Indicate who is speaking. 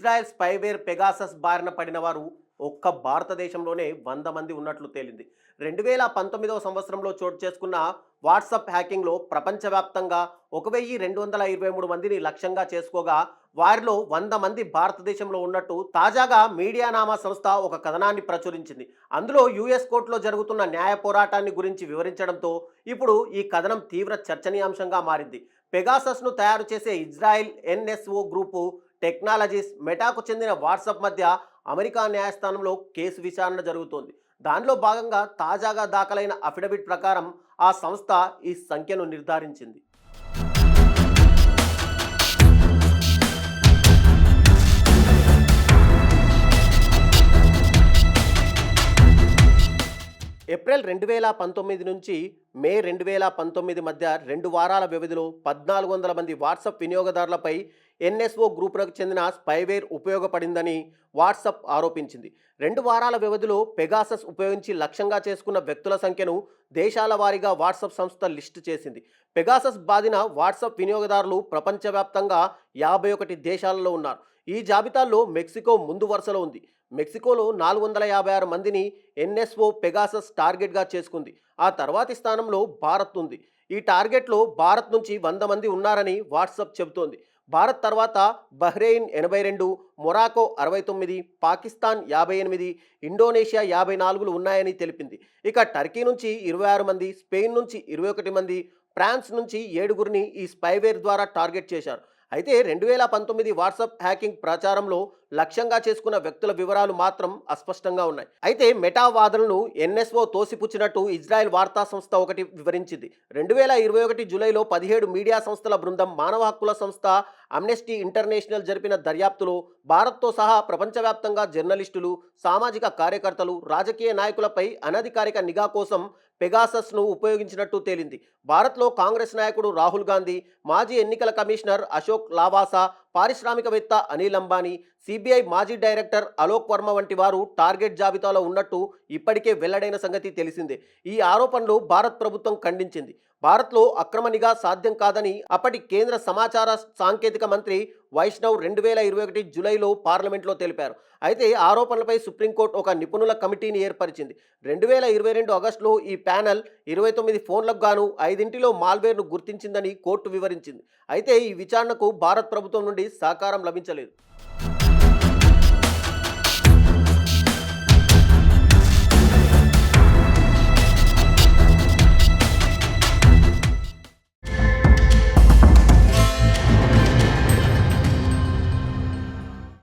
Speaker 1: Israel spyware Pegasus బారిన పడిన వారు ఒక్క భారతదేశంలోనే 100 మంది ఉన్నట్లు తేలింది. 2019వ సంవత్సరంలో చోటు చేసుకున్న వాట్సాప్ హ్యాకింగ్లో ప్రపంచవ్యాప్తంగా 1223 మందిని లక్ష్యంగా చేసుకోగా వారిలో 100 మంది భారతదేశంలో ఉన్నట్టు తాజాగా మీడియానామా సంస్థ ఒక కథనాన్ని ప్రచురించింది. అందులో యుఎస్ కోర్టులో జరుగుతున్న న్యాయ పోరాటాన్ని గురించి వివరించడంతో ఇప్పుడు ఈ కథనం తీవ్ర చర్చనీయాంశంగా మారింది. పెగాసస్ను తయారు చేసే ఇజ్రాయెల్ ఎన్ఎస్ఓ గ్రూపు టెక్నాలజీస్ మెటాకు చెందిన వాట్సాప్ మధ్య అమెరికా న్యాయస్థానంలో కేసు విచారణ జరుగుతోంది. దానిలో భాగంగా తాజాగా దాఖలైన అఫిడవిట్ ప్రకారం ఆ సంస్థ ఈ సంఖ్యను నిర్ధారించింది. ఏప్రిల్ 2019 నుంచి మే 2019 మధ్య 2 వారాల వ్యవధిలో 1400 మంది వాట్సాప్ వినియోగదారులపై ఎన్ఎస్ఓ గ్రూపులకు చెందిన స్పైవేర్ ఉపయోగపడిందని వాట్సాప్ ఆరోపించింది. 2 వారాల వ్యవధిలో పెగాసస్ ఉపయోగించి లక్ష్యంగా చేసుకున్న వ్యక్తుల సంఖ్యను దేశాల వారీగా వాట్సాప్ సంస్థ లిస్టు చేసింది. పెగాసస్ బాధిన వాట్సాప్ వినియోగదారులు ప్రపంచవ్యాప్తంగా 51 దేశాలలో ఉన్నారు. ఈ జాబితాలో మెక్సికో ముందు వరుసలో ఉంది. మెక్సికోలో 456 మందిని ఎన్ఎస్ఓ పెగాసస్ టార్గెట్గా చేసుకుంది. ఆ తర్వాతి స్థానంలో భారత్ ఉంది. ఈ టార్గెట్లో భారత్ నుంచి 100 మంది ఉన్నారని వాట్సాప్ చెబుతోంది. భారత్ తర్వాత బహ్రెయిన్ 82, మొరాకో 69, పాకిస్తాన్ 58, ఇండోనేషియా 54 ఉన్నాయని తెలిపింది. ఇక టర్కీ నుంచి 26 మంది, స్పెయిన్ నుంచి 21 మంది, ఫ్రాన్స్ నుంచి 7గురిని ఈ స్పైవేర్ ద్వారా టార్గెట్ చేశారు. అయితే 2019 వాట్సాప్ హ్యాకింగ్ ప్రచారంలో లక్ష్యంగా చేసుకున్న వ్యక్తుల వివరాలు మాత్రం అస్పష్టంగా ఉన్నాయి. అయితే మెటా వాదనను ఎన్ఎస్ఓ తోసిపుచ్చినట్టు ఇజ్రాయెల్ వార్తా సంస్థ ఒకటి వివరించింది. 2021 జూలైలో 17 మీడియా సంస్థల బృందం మానవ హక్కుల సంస్థ అమ్నెస్టీ ఇంటర్నేషనల్ జరిపిన దర్యాప్తులో భారత్తో సహా ప్రపంచవ్యాప్తంగా జర్నలిస్టులు, సామాజిక కార్యకర్తలు, రాజకీయ నాయకులపై అనధికారిక నిఘా కోసం పెగాసస్ను ఉపయోగించినట్టు తేలింది. భారత్లో కాంగ్రెస్ నాయకుడు రాహుల్ గాంధీ, మాజీ ఎన్నికల కమిషనర్ అశోక్ లావాసా, పారిశ్రామికవేత్త అనిల్ అంబానీ, సిబిఐ మాజీ డైరెక్టర్ అలోక్ వర్మ వంటి వారు టార్గెట్ జాబితాలో ఉన్నట్టు ఇప్పటికే వెల్లడైన సంగతి తెలిసిందే. ఈ ఆరోపణలు భారత్ ప్రభుత్వం ఖండించింది. భారత్లో అక్రమ నిఘా సాధ్యం కాదని అప్పటి కేంద్ర సమాచార సాంకేతిక మంత్రి వైష్ణవ్ 2021 జూలైలో పార్లమెంట్లో తెలిపారు. అయితే ఆరోపణలపై సుప్రీంకోర్టు ఒక నిపుణుల కమిటీని ఏర్పరిచింది. 2022 ఆగస్టులో ఈ ప్యానెల్ 29 ఫోన్లకు గాను 5 మాల్వేర్ను గుర్తించిందని కోర్టు వివరించింది. అయితే ఈ విచారణకు భారత్ ప్రభుత్వం నుండి సహకారం లభించలేదు.